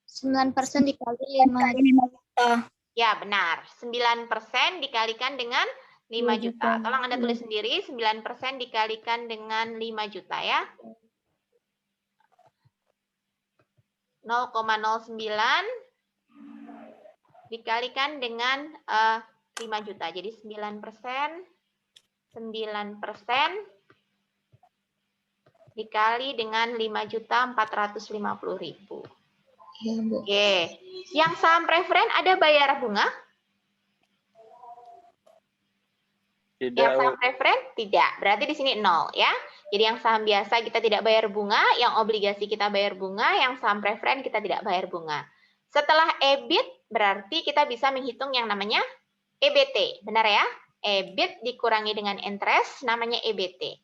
9% dikali 5 juta. Ya, benar. 9% dikalikan dengan 5 juta. Tolong Anda tulis sendiri, 9% dikalikan dengan 5 juta ya. 0,09 dikalikan dengan 5 juta. Jadi 9% dikali dengan 5.450.000. Iya, Bu. Oke. Yang saham preferen ada bayar bunga? Tidak, Yang saham Bu. preferen tidak. Berarti di sini 0 ya. Jadi yang saham biasa kita tidak bayar bunga, yang obligasi kita bayar bunga, yang saham preferen kita tidak bayar bunga. Setelah EBIT berarti kita bisa menghitung yang namanya EBT. Benar ya? EBIT dikurangi dengan interest namanya EBT.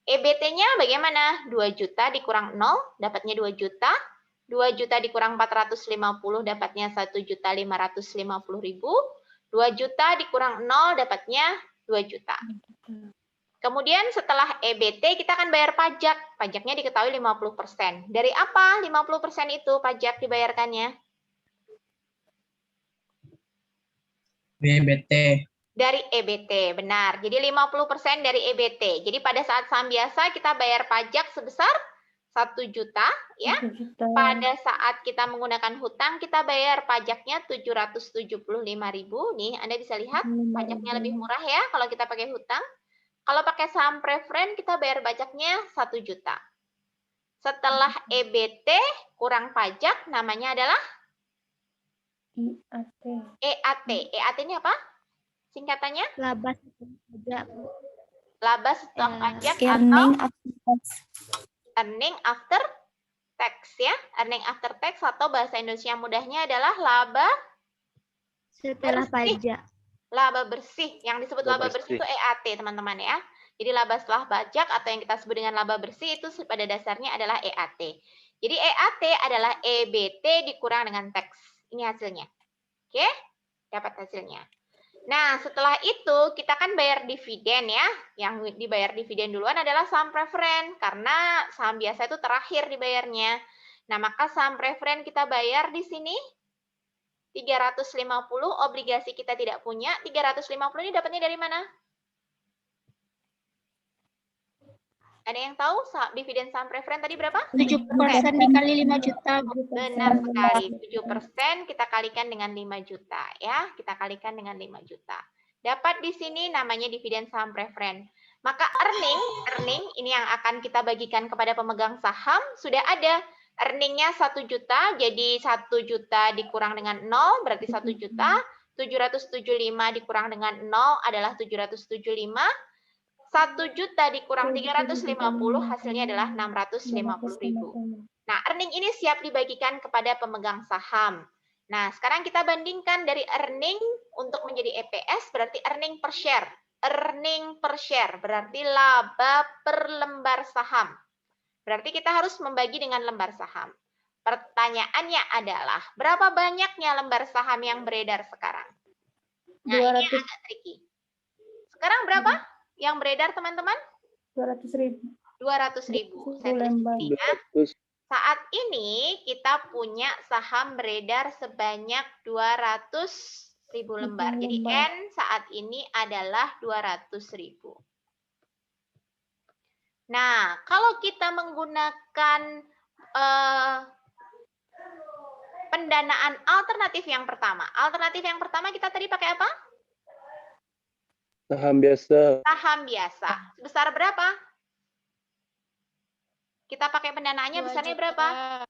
EBT-nya bagaimana? 2 juta dikurang 0 dapatnya 2 juta. 2 juta dikurang 450 dapatnya 1.550.000. 2 juta dikurang 0 dapatnya 2 juta. Kemudian setelah EBT kita akan bayar pajak. Pajaknya diketahui 50%. Dari apa 50% itu pajak dibayarkannya? EBT. Dari EBT, benar. Jadi 50% dari EBT. Jadi pada saat saham biasa kita bayar pajak sebesar 1 juta ya. Pada saat kita menggunakan hutang kita bayar pajaknya 775.000. Nih, Anda bisa lihat pajaknya lebih murah ya kalau kita pakai hutang. Kalau pakai saham preferen kita bayar pajaknya 1 juta. Setelah EBT kurang pajak namanya adalah EAT. EAT ini apa? Singkatannya? Laba pajak. Laba setelah pajak Earning atau earning after tax ya. Earning after tax atau bahasa Indonesia mudahnya adalah laba Setelah bersih. pajak. Laba bersih. Yang disebut laba Laba bersih bersih. itu EAT, teman-teman ya. Jadi laba setelah pajak atau yang kita sebut dengan laba bersih itu pada dasarnya adalah EAT. Jadi EAT adalah EBT dikurang dengan tax. Ini hasilnya. Oke? Dapat hasilnya. Nah, setelah itu kita kan bayar dividen ya. Yang dibayar dividen duluan adalah saham preferen karena saham biasa itu terakhir dibayarnya. Nah, maka saham preferen kita bayar di sini 350, obligasi kita tidak punya. 350 ini dapatnya dari mana? Ada yang tahu dividen saham preferen tadi berapa? 7% dikali 5 juta. Benar sekali. 7% kita kalikan dengan 5 juta ya. Kita kalikan dengan 5 juta. Dapat di sini namanya dividen saham preferen. Maka earning ini yang akan kita bagikan kepada pemegang saham sudah ada. Earningnya 1 juta, jadi 1 juta dikurang dengan 0 berarti 1 juta. 775 dikurang dengan 0 adalah 775. 1 juta dikurang 350 hasilnya adalah 650.000. Nah, earning ini siap dibagikan kepada pemegang saham. Nah, sekarang kita bandingkan dari earning untuk menjadi EPS berarti earning per share. Earning per share berarti laba per lembar saham. Berarti kita harus membagi dengan lembar saham. Pertanyaannya adalah, berapa banyaknya lembar saham yang beredar sekarang? Nah, ini agak tricky. Sekarang berapa yang beredar, teman-teman? 200.000. 200.000. Saya tulis lembar. di sini ya. Saat ini kita punya saham beredar sebanyak 200.000 lembar. Jadi N saat ini adalah 200.000. Nah, kalau kita menggunakan pendanaan alternatif yang pertama. Alternatif yang pertama kita tadi pakai apa? Saham biasa. Saham biasa. Sebesar berapa? Kita pakai pendanaannya besarnya berapa?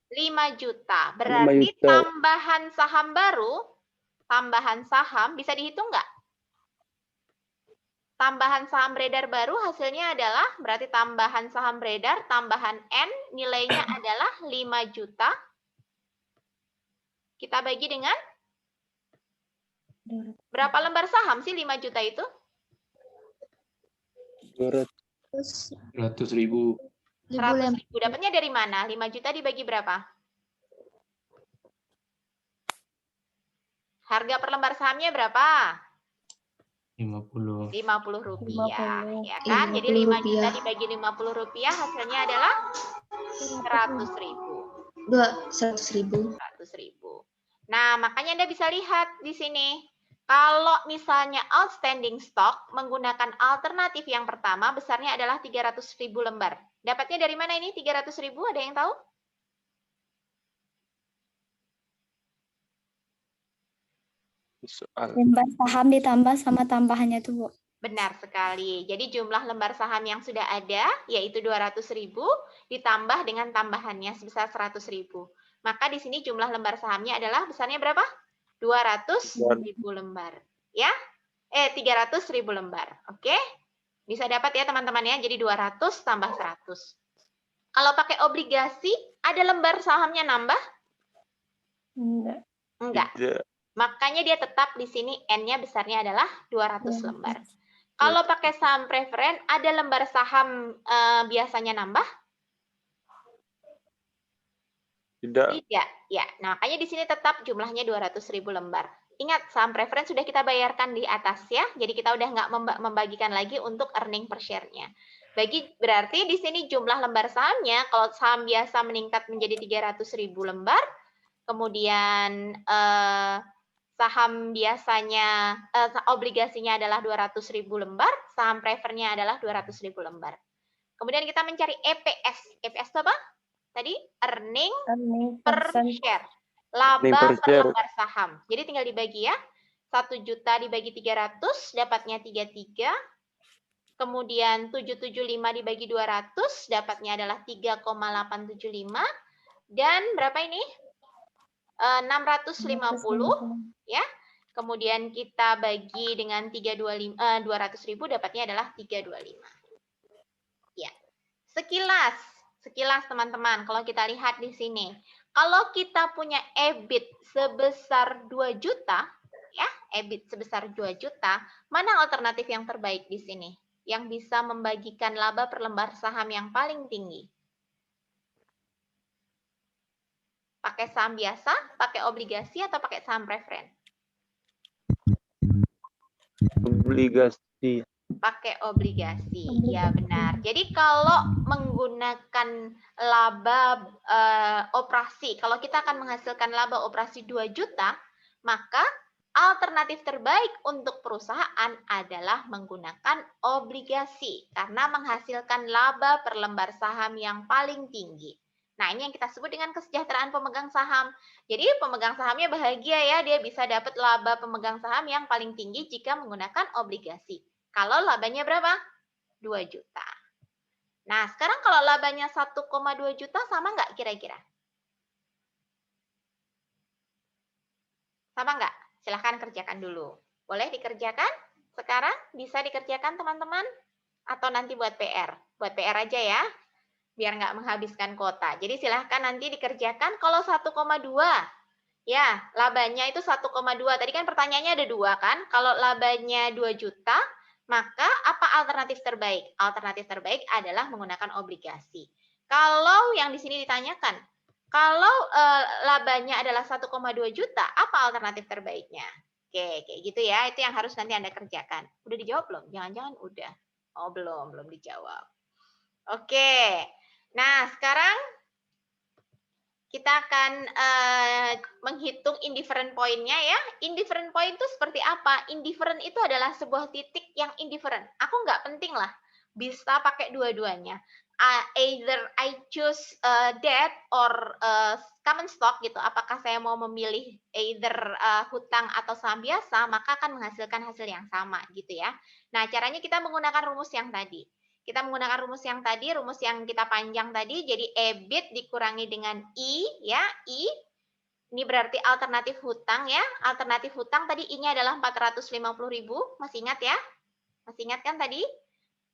5 juta. Berarti 5 juta. tambahan saham baru, tambahan saham bisa dihitung nggak? Tambahan saham beredar baru hasilnya adalah, berarti tambahan saham beredar, tambahan N, nilainya adalah 5 juta. Kita bagi dengan berapa lembar saham sih 5 juta itu? 100.000. 100.000. Dapatnya dari mana? 5 juta dibagi berapa? Harga per lembar sahamnya berapa? 50. 50 rupiah. 50. Ya kan? Jadi 5 50 juta rupiah. dibagi 50 rupiah hasilnya adalah 100.000. 100.000. 100.000. Nah, makanya Anda bisa lihat di sini. Kalau misalnya outstanding stock menggunakan alternatif yang pertama, besarnya adalah 300.000 lembar. Dapatnya dari mana ini 300.000? Ada yang tahu? Soal. Lembar saham ditambah sama tambahannya tuh, Bu. Benar sekali. Jadi jumlah lembar saham yang sudah ada, yaitu 200.000, ditambah dengan tambahannya sebesar 100.000. Maka di sini jumlah lembar sahamnya adalah besarnya berapa? 200.000 lembar. Ya? 300.000 lembar. Oke? Bisa dapat ya teman-teman ya. Jadi 200 tambah 100. Kalau pakai obligasi, ada lembar sahamnya nambah? Enggak. Enggak. Tidak. Makanya dia tetap di sini N-nya besarnya adalah 200 lembar. Kalau pakai saham preferen, ada lembar saham biasanya nambah? Tidak. Tidak. Ya, nah, makanya di sini tetap jumlahnya 200.000 lembar. Ingat, saham preferen sudah kita bayarkan di atas ya. Jadi kita udah nggak membagikan lagi untuk earning per share-nya. Berarti di sini jumlah lembar sahamnya, kalau saham biasa meningkat menjadi 300.000 lembar, kemudian saham biasanya, obligasinya adalah 200.000 lembar, saham prefernya adalah 200.000 lembar. Kemudian kita mencari EPS. EPS itu apa? Tadi earning per share. Laba per lembar saham. Jadi tinggal dibagi ya. 1 juta dibagi 300, dapatnya 33. Kemudian 775 dibagi 200, dapatnya adalah 3,875. Dan berapa ini? 650 ya. Kemudian kita bagi dengan 200.000 dapatnya adalah 325. Ya. Sekilas teman-teman, kalau kita lihat di sini, kalau kita punya EBIT sebesar 2 juta, ya, EBIT sebesar 2 juta, mana alternatif yang terbaik di sini? Yang bisa membagikan laba per lembar saham yang paling tinggi? Pakai saham biasa, pakai obligasi, atau pakai saham preferen? Obligasi. Pakai obligasi, ya benar. Jadi kalau menggunakan laba operasi, kalau kita akan menghasilkan laba operasi 2 juta, maka alternatif terbaik untuk perusahaan adalah menggunakan obligasi karena menghasilkan laba per lembar saham yang paling tinggi. Nah, ini yang kita sebut dengan kesejahteraan pemegang saham. Jadi pemegang sahamnya bahagia ya, dia bisa dapat laba pemegang saham yang paling tinggi jika menggunakan obligasi. Kalau labanya berapa? 2 juta. Nah, sekarang kalau labanya 1,2 juta sama nggak kira-kira? Sama nggak? Silahkan kerjakan dulu. Boleh dikerjakan? Sekarang bisa dikerjakan teman-teman? Atau nanti buat PR? Buat PR aja ya, biar nggak menghabiskan kuota. Jadi silahkan nanti dikerjakan kalau 1,2. Ya, labanya itu 1,2. Tadi kan pertanyaannya ada 2 kan? Kalau labanya 2 juta, maka apa alternatif terbaik? Alternatif terbaik adalah menggunakan obligasi. Kalau yang di sini ditanyakan, kalau labanya adalah 1,2 juta, apa alternatif terbaiknya? Oke, kayak gitu ya. Itu yang harus nanti Anda kerjakan. Udah dijawab belum? Jangan-jangan udah. Oh, belum dijawab. Oke. Nah, sekarang kita akan menghitung indifferent point-nya ya. Indifferent point itu seperti apa? Indifferent itu adalah sebuah titik yang indifferent. Aku nggak penting lah, bisa pakai dua-duanya. either I choose debt or common stock gitu. Apakah saya mau memilih either hutang atau saham biasa, maka akan menghasilkan hasil yang sama gitu ya. Nah, caranya kita menggunakan rumus yang tadi. Kita menggunakan rumus yang tadi, rumus yang kita panjang tadi, jadi EBIT dikurangi dengan I, ya, I. Ini berarti alternatif hutang ya. Alternatif hutang tadi I-nya adalah 450.000, masih ingat ya? Masih ingat kan tadi?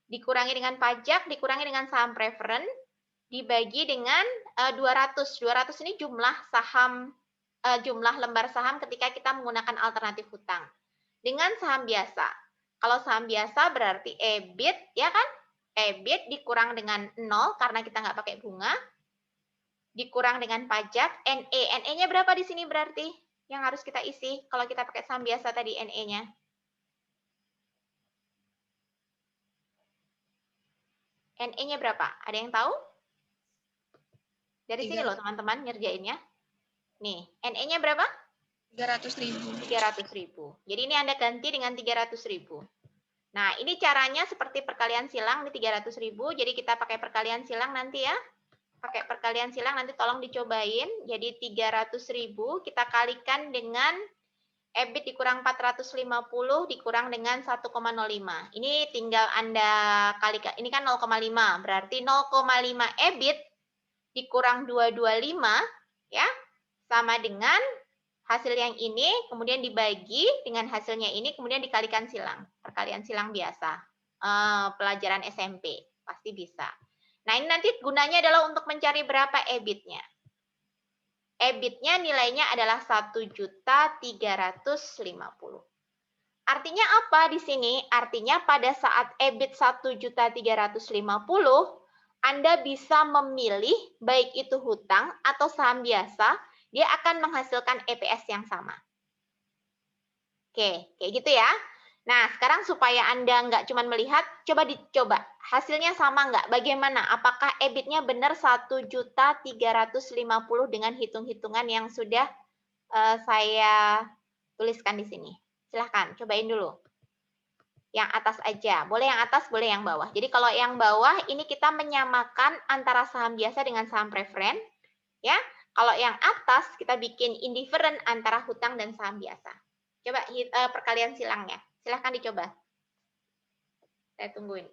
Dikurangi dengan pajak, dikurangi dengan saham preferen, dibagi dengan 200. 200 ini jumlah saham, jumlah lembar saham ketika kita menggunakan alternatif hutang. Dengan saham biasa. Kalau saham biasa berarti EBIT, ya kan? EBIT dikurang dengan 0 karena kita nggak pakai bunga. Dikurang dengan pajak, NE. NE-nya berapa di sini berarti? Yang harus kita isi kalau kita pakai saham biasa tadi NE-nya. NE-nya berapa? Ada yang tahu? Dari sini loh teman-teman ngerjainnya. Nih, NE-nya berapa? 300.000. 300.000. Jadi ini Anda ganti dengan 300.000. Nah, ini caranya seperti perkalian silang di 300.000. Jadi kita pakai perkalian silang nanti ya. Pakai perkalian silang nanti tolong dicobain. Jadi 300.000 kita kalikan dengan EBIT dikurang 450 dikurang dengan 1,05. Ini tinggal Anda kalikan. Ini kan 0,5. Berarti 0,5 EBIT dikurang 225 ya. Sama dengan hasil yang ini kemudian dibagi dengan hasilnya ini kemudian dikalikan silang. Perkalian silang biasa. Pelajaran SMP. Pasti bisa. Nah, ini nanti gunanya adalah untuk mencari berapa EBIT-nya. EBIT-nya nilainya adalah 1.350.000. Artinya apa di sini? Artinya pada saat EBIT 1.350.000, Anda bisa memilih baik itu hutang atau saham biasa, dia akan menghasilkan EPS yang sama. Oke, kayak gitu ya. Nah, sekarang supaya Anda nggak cuma melihat, coba dicoba. Hasilnya sama nggak? Bagaimana? Apakah EBIT-nya benar 1.350 dengan hitung-hitungan yang sudah saya tuliskan di sini? Silahkan, cobain dulu. Yang atas aja. Boleh yang atas, boleh yang bawah. Jadi kalau yang bawah, ini kita menyamakan antara saham biasa dengan saham preferen. Ya, kalau yang atas, kita bikin indifferent antara hutang dan saham biasa. Coba perkalian silangnya. Silahkan dicoba. Saya tungguin.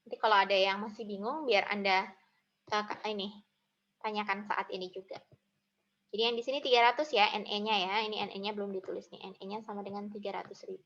Nanti kalau ada yang masih bingung, biar Anda tanyakan saat ini juga. Jadi yang di sini 300 ya, NE-nya ya. Ini NE-nya belum ditulis nih. NE-nya sama dengan 300.000.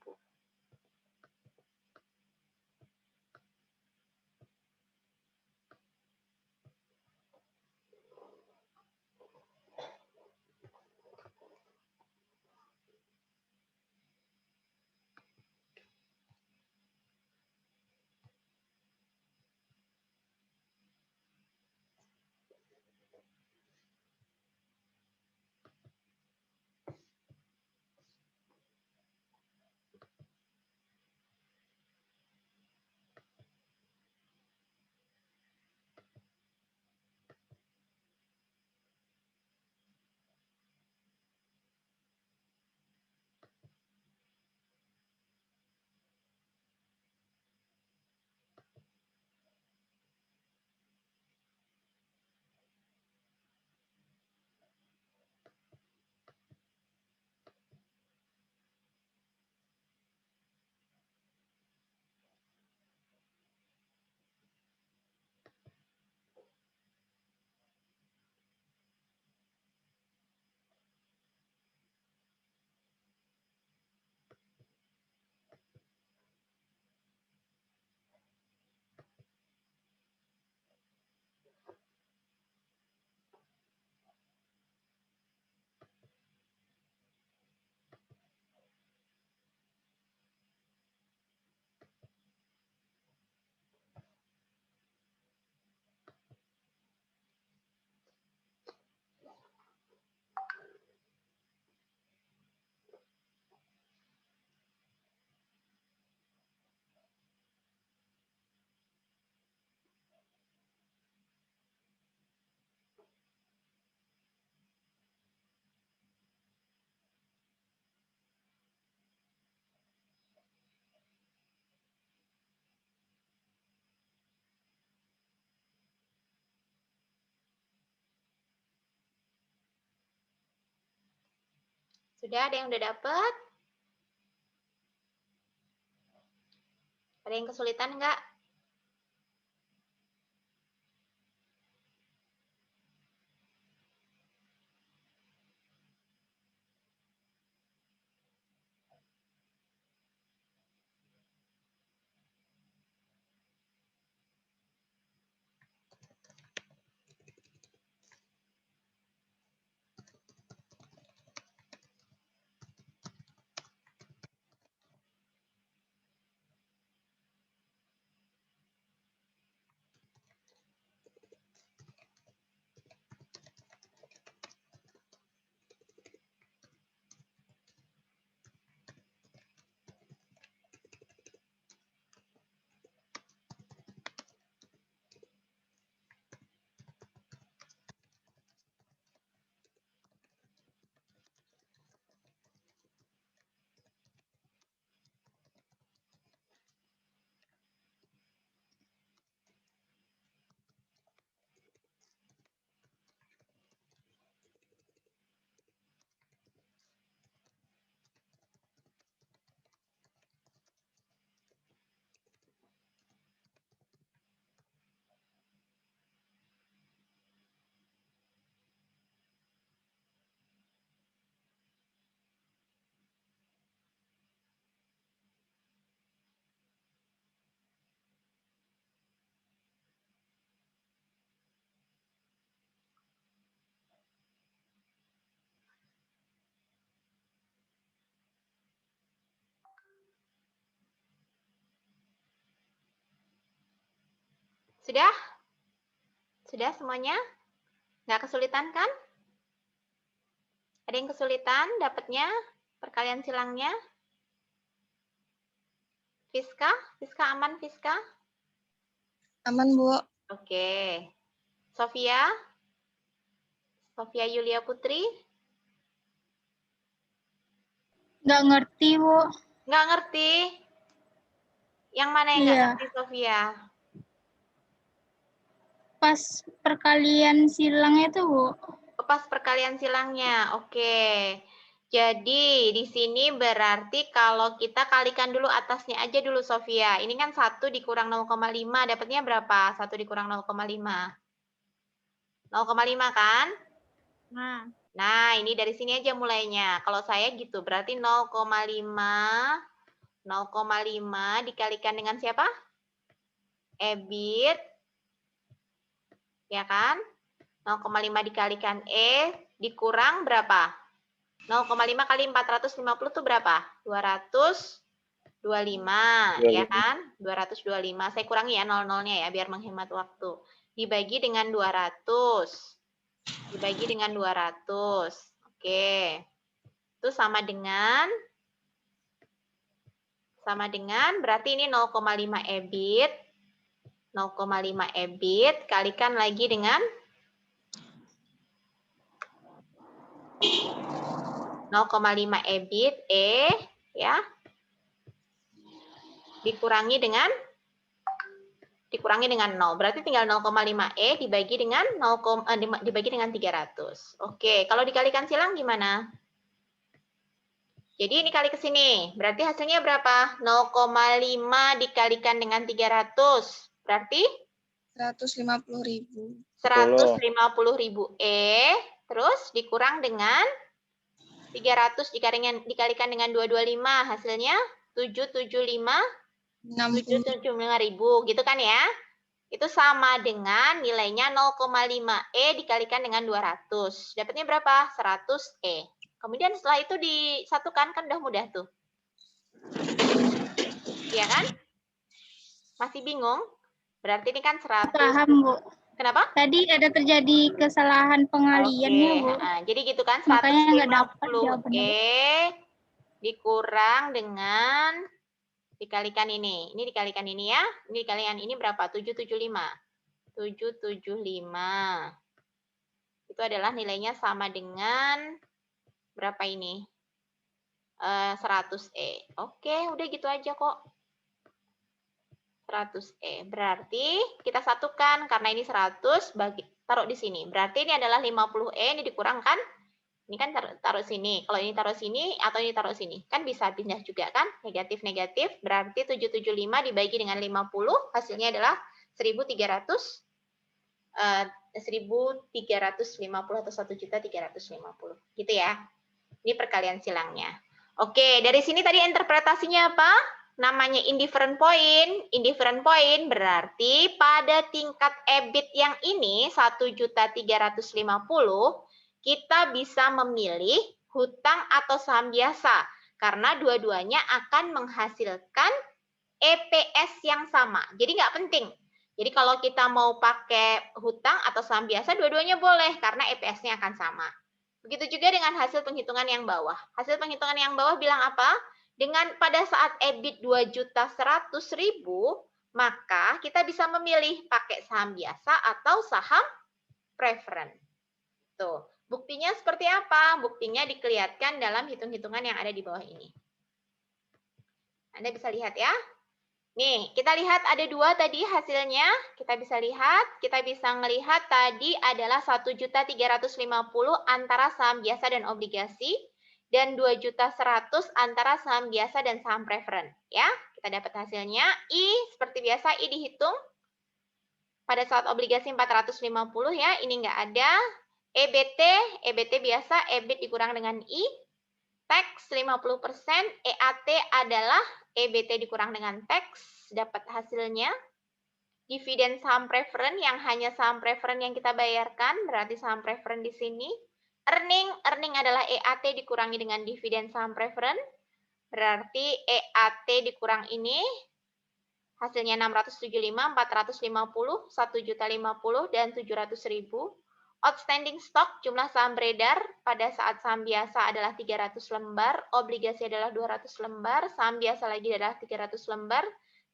Sudah ada yang udah dapat? Ada yang kesulitan nggak? Sudah? Sudah semuanya? Nggak kesulitan kan? Ada yang kesulitan dapatnya? Perkalian silangnya? Fiska? Fiska aman, Fiska? Aman, Bu. Oke. Sofia? Sofia Yulia Putri? Nggak ngerti, Bu. Nggak ngerti? Yang mana yang nggak Iya. ngerti, Sofia? Pas perkalian silangnya tuh, Bu. Pas perkalian silangnya. Oke. Jadi di sini berarti kalau kita kalikan dulu atasnya aja dulu, Sofia. Ini kan 1 dikurang 0,5, dapatnya berapa? 1 dikurang 0,5. 0,5 kan? Nah, ini dari sini aja mulainya. Kalau saya gitu, berarti 0,5 dikalikan dengan siapa? EBIT. Ya kan? 0,5 dikalikan E dikurang berapa? 0,5 kali 450 itu berapa? 225, ya kan? 225. Saya kurangi ya 00-nya ya, biar menghemat waktu. Dibagi dengan 200. Dibagi dengan 200. Oke. Itu sama dengan berarti ini 0,5 EBIT. 0,5 EBIT kalikan lagi dengan 0,5 EBIT ya. Dikurangi dengan 0. Berarti tinggal 0,5 dibagi dengan 300. Oke, kalau dikalikan silang gimana? Jadi ini kali ke sini. Berarti hasilnya berapa? 0,5 dikalikan dengan 300. Berarti 150.000. 150.000 terus dikurang dengan 300 dikalikan dengan 225, hasilnya 775.000 gitu kan ya. Itu sama dengan nilainya 0,5 dikalikan dengan 200. Dapatnya berapa? 100 Kemudian setelah itu disatukan, kan udah mudah tuh. Iya kan? Masih bingung? Berarti ini kan 100. Paham, Bu. Kenapa? Tadi ada terjadi kesalahan pengaliannya, Bu. Jadi gitu kan, Makanya nggak dapat 150 jawabannya. dikurang dengan dikalikan ini. Ini dikalikan ini ya. Ini dikalikan ini berapa? 775. 775. Itu adalah nilainya sama dengan berapa ini? 100 Oke, udah gitu aja kok. 100 Berarti kita satukan karena ini 100 taruh di sini. Berarti ini adalah 50 ini dikurangkan Ini kan taruh sini. Kalau ini taruh sini atau ini taruh sini. Kan bisa pindah juga kan? Negatif-negatif. Berarti 775 dibagi dengan 50. Hasilnya adalah 1.300. 1.350 atau 1.350. Gitu ya. Ini perkalian silangnya. Oke, dari sini tadi interpretasinya apa? Namanya indifferent point. Indifferent point berarti pada tingkat EBIT yang ini 1.350 kita bisa memilih hutang atau saham biasa karena dua-duanya akan menghasilkan EPS yang sama. Jadi nggak penting. Jadi kalau kita mau pakai hutang atau saham biasa, dua-duanya boleh karena EPS-nya akan sama. Begitu juga dengan hasil penghitungan yang bawah. Hasil penghitungan yang bawah bilang apa? Dengan pada saat EBIT 2.100.000, maka kita bisa memilih pakai saham biasa atau saham preference. Tuh, buktinya seperti apa? Buktinya dikelihatkan dalam hitung-hitungan yang ada di bawah ini. Anda bisa lihat ya. Nih, kita lihat ada dua tadi hasilnya. Kita bisa ngelihat tadi adalah 1.350 antara saham biasa dan obligasi dan 2.100 antara saham biasa dan saham preferen. Ya, kita dapat hasilnya. I seperti biasa I dihitung. Pada saat obligasi 450 ya, ini enggak ada. EBT biasa EBIT dikurang dengan I. Tax 50%, EAT adalah EBT dikurang dengan tax, dapat hasilnya. Dividen saham preferen yang hanya saham preferen yang kita bayarkan, berarti saham preferen di sini. Earning adalah EAT dikurangi dengan dividen saham preferen, berarti EAT dikurang ini, hasilnya 675, 450, 1.050 dan 700.000. Outstanding stock jumlah saham beredar pada saat saham biasa adalah 300 lembar, obligasi adalah 200 lembar, saham biasa lagi adalah 300 lembar,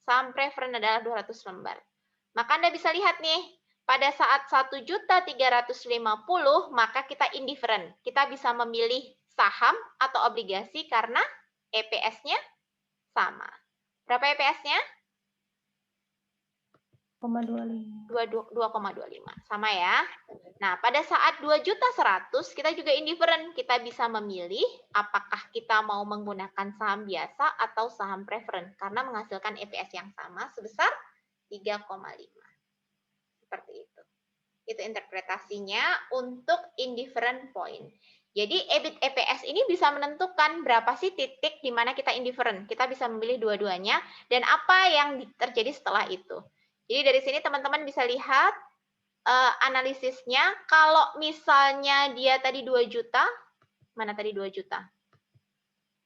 saham preferen adalah 200 lembar. Maka Anda bisa lihat nih, pada saat 1.350 maka kita indifferent. Kita bisa memilih saham atau obligasi karena EPS-nya sama. Berapa EPS-nya? 2,25. Sama ya. Nah, pada saat 2.100.000 kita juga indifferent. Kita bisa memilih apakah kita mau menggunakan saham biasa atau saham preferen karena menghasilkan EPS yang sama sebesar 3,5. Seperti itu. Itu interpretasinya untuk indifferent point. Jadi EBIT EPS ini bisa menentukan berapa sih titik di mana kita indifferent. Kita bisa memilih dua-duanya dan apa yang terjadi setelah itu. Jadi dari sini teman-teman bisa lihat analisisnya. Kalau misalnya dia tadi 2 juta, mana tadi 2 juta?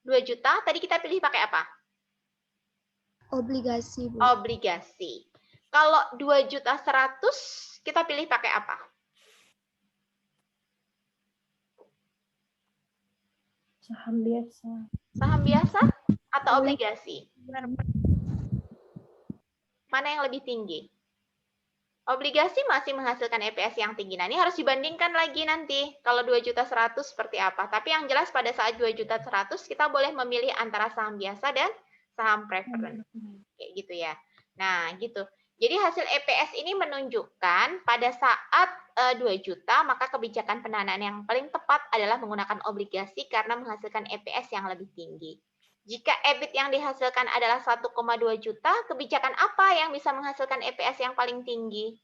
2 juta, tadi kita pilih pakai apa? Obligasi, Bu. Obligasi. Kalau 2.100.000, kita pilih pakai apa? Saham biasa. Saham biasa atau obligasi? Mana yang lebih tinggi? Obligasi masih menghasilkan EPS yang tinggi. Nah, ini harus dibandingkan lagi nanti. Kalau 2.100.000 seperti apa. Tapi yang jelas pada saat 2.100.000 kita boleh memilih antara saham biasa dan saham preferen. Kayak gitu ya. Nah, gitu. Jadi hasil EPS ini menunjukkan pada saat 2 juta, maka kebijakan pendanaan yang paling tepat adalah menggunakan obligasi karena menghasilkan EPS yang lebih tinggi. Jika EBIT yang dihasilkan adalah 1,2 juta, kebijakan apa yang bisa menghasilkan EPS yang paling tinggi?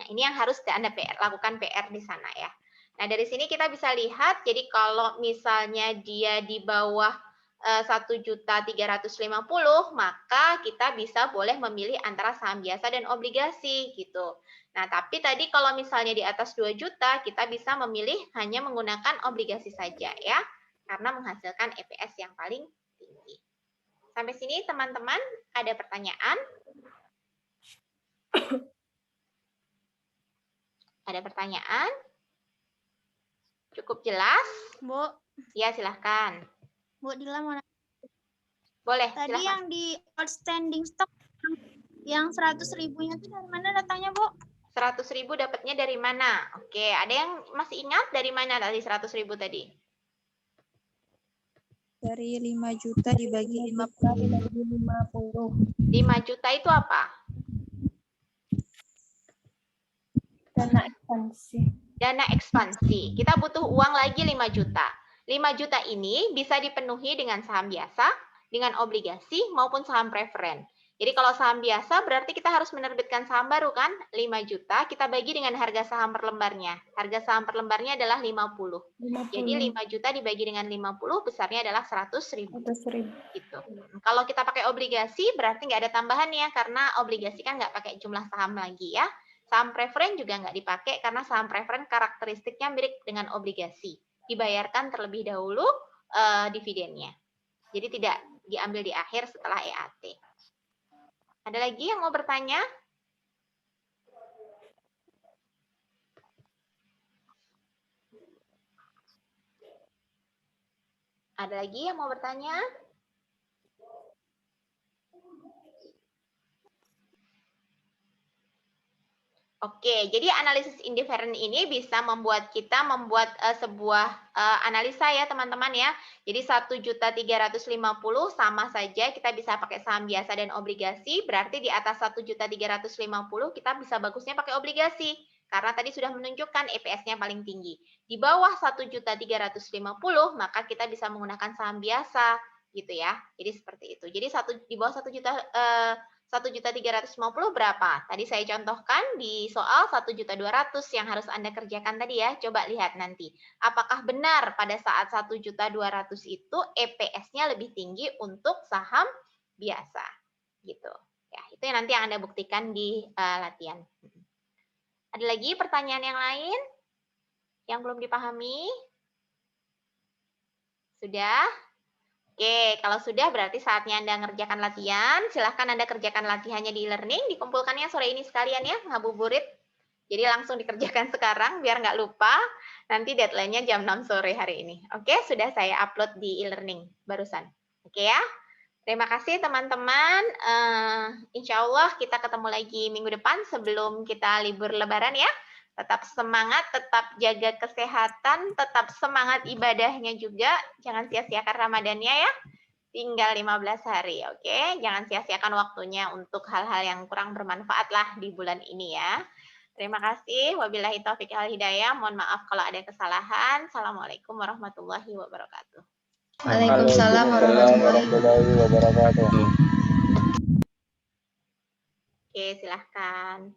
Nah, ini yang harus Anda lakukan PR di sana ya. Nah, dari sini kita bisa lihat, jadi kalau misalnya dia di bawah 1.350.000, maka kita bisa boleh memilih antara saham biasa dan obligasi gitu. Nah, tapi tadi kalau misalnya di atas 2 juta, kita bisa memilih hanya menggunakan obligasi saja ya. Karena menghasilkan EPS yang paling tinggi. Sampai sini teman-teman ada pertanyaan? Ada pertanyaan? Cukup jelas? Bu, Ya, silahkan. Bu Dila mau nanya. Boleh, Tadi silahkan. yang di outstanding stock yang 100.000-nya itu dari mana datangnya, Bu? 100.000 dapatnya dari mana? Oke, ada yang masih ingat dari mana tadi 100.000 tadi? Dari 5 juta dibagi 50. 5 juta itu apa? Dana ekspansi. Dana ekspansi. Kita butuh uang lagi 5 juta. 5 juta ini bisa dipenuhi dengan saham biasa, dengan obligasi, maupun saham preferen. Jadi kalau saham biasa berarti kita harus menerbitkan saham baru kan? 5 juta kita bagi dengan harga saham per lembarnya. Harga saham per lembarnya adalah 50. Jadi 5 juta dibagi dengan 50 besarnya adalah 100.000. Gitu. Kalau kita pakai obligasi berarti nggak ada tambahan ya, karena obligasi kan nggak pakai jumlah saham lagi ya. Saham preferen juga nggak dipakai karena saham preferen karakteristiknya mirip dengan obligasi. Dibayarkan terlebih dahulu dividennya. Jadi tidak diambil di akhir setelah EAT. Ada lagi yang mau bertanya? Ada lagi yang mau bertanya? Oke, jadi analisis indifferent ini bisa membuat kita membuat sebuah analisa ya teman-teman ya. Jadi 1.350.000 sama saja kita bisa pakai saham biasa dan obligasi, berarti di atas 1.350.000 kita bisa bagusnya pakai obligasi. Karena tadi sudah menunjukkan EPS-nya paling tinggi. Di bawah 1.350.000 maka kita bisa menggunakan saham biasa gitu ya. Jadi seperti itu. Jadi di bawah 1.350.000 berapa? Tadi saya contohkan di soal 1.200.000 yang harus Anda kerjakan tadi ya. Coba lihat nanti. Apakah benar pada saat 1.200.000 itu EPS-nya lebih tinggi untuk saham biasa? Gitu. Ya, itu yang nanti yang Anda buktikan di latihan. Ada lagi pertanyaan yang lain yang belum dipahami? Sudah? Oke, kalau sudah berarti saatnya Anda ngerjakan latihan. Silahkan Anda kerjakan latihannya di e-learning, dikumpulkannya sore ini sekalian ya, ngabuburit. Jadi langsung dikerjakan sekarang biar nggak lupa. Nanti deadline-nya jam 6 sore hari ini. Oke, sudah saya upload di e-learning barusan. Oke ya. Terima kasih teman-teman. Insya Allah kita ketemu lagi minggu depan sebelum kita libur lebaran ya. Tetap semangat, tetap jaga kesehatan, tetap semangat ibadahnya juga. Jangan sia-siakan Ramadannya ya. Tinggal 15 hari, oke? Jangan sia-siakan waktunya untuk hal-hal yang kurang bermanfaat lah di bulan ini ya. Terima kasih. Wabillahi taufiq wal hidayah. Mohon maaf kalau ada kesalahan. Assalamualaikum warahmatullahi wabarakatuh. Waalaikumsalam warahmatullahi wabarakatuh. Oke, silahkan.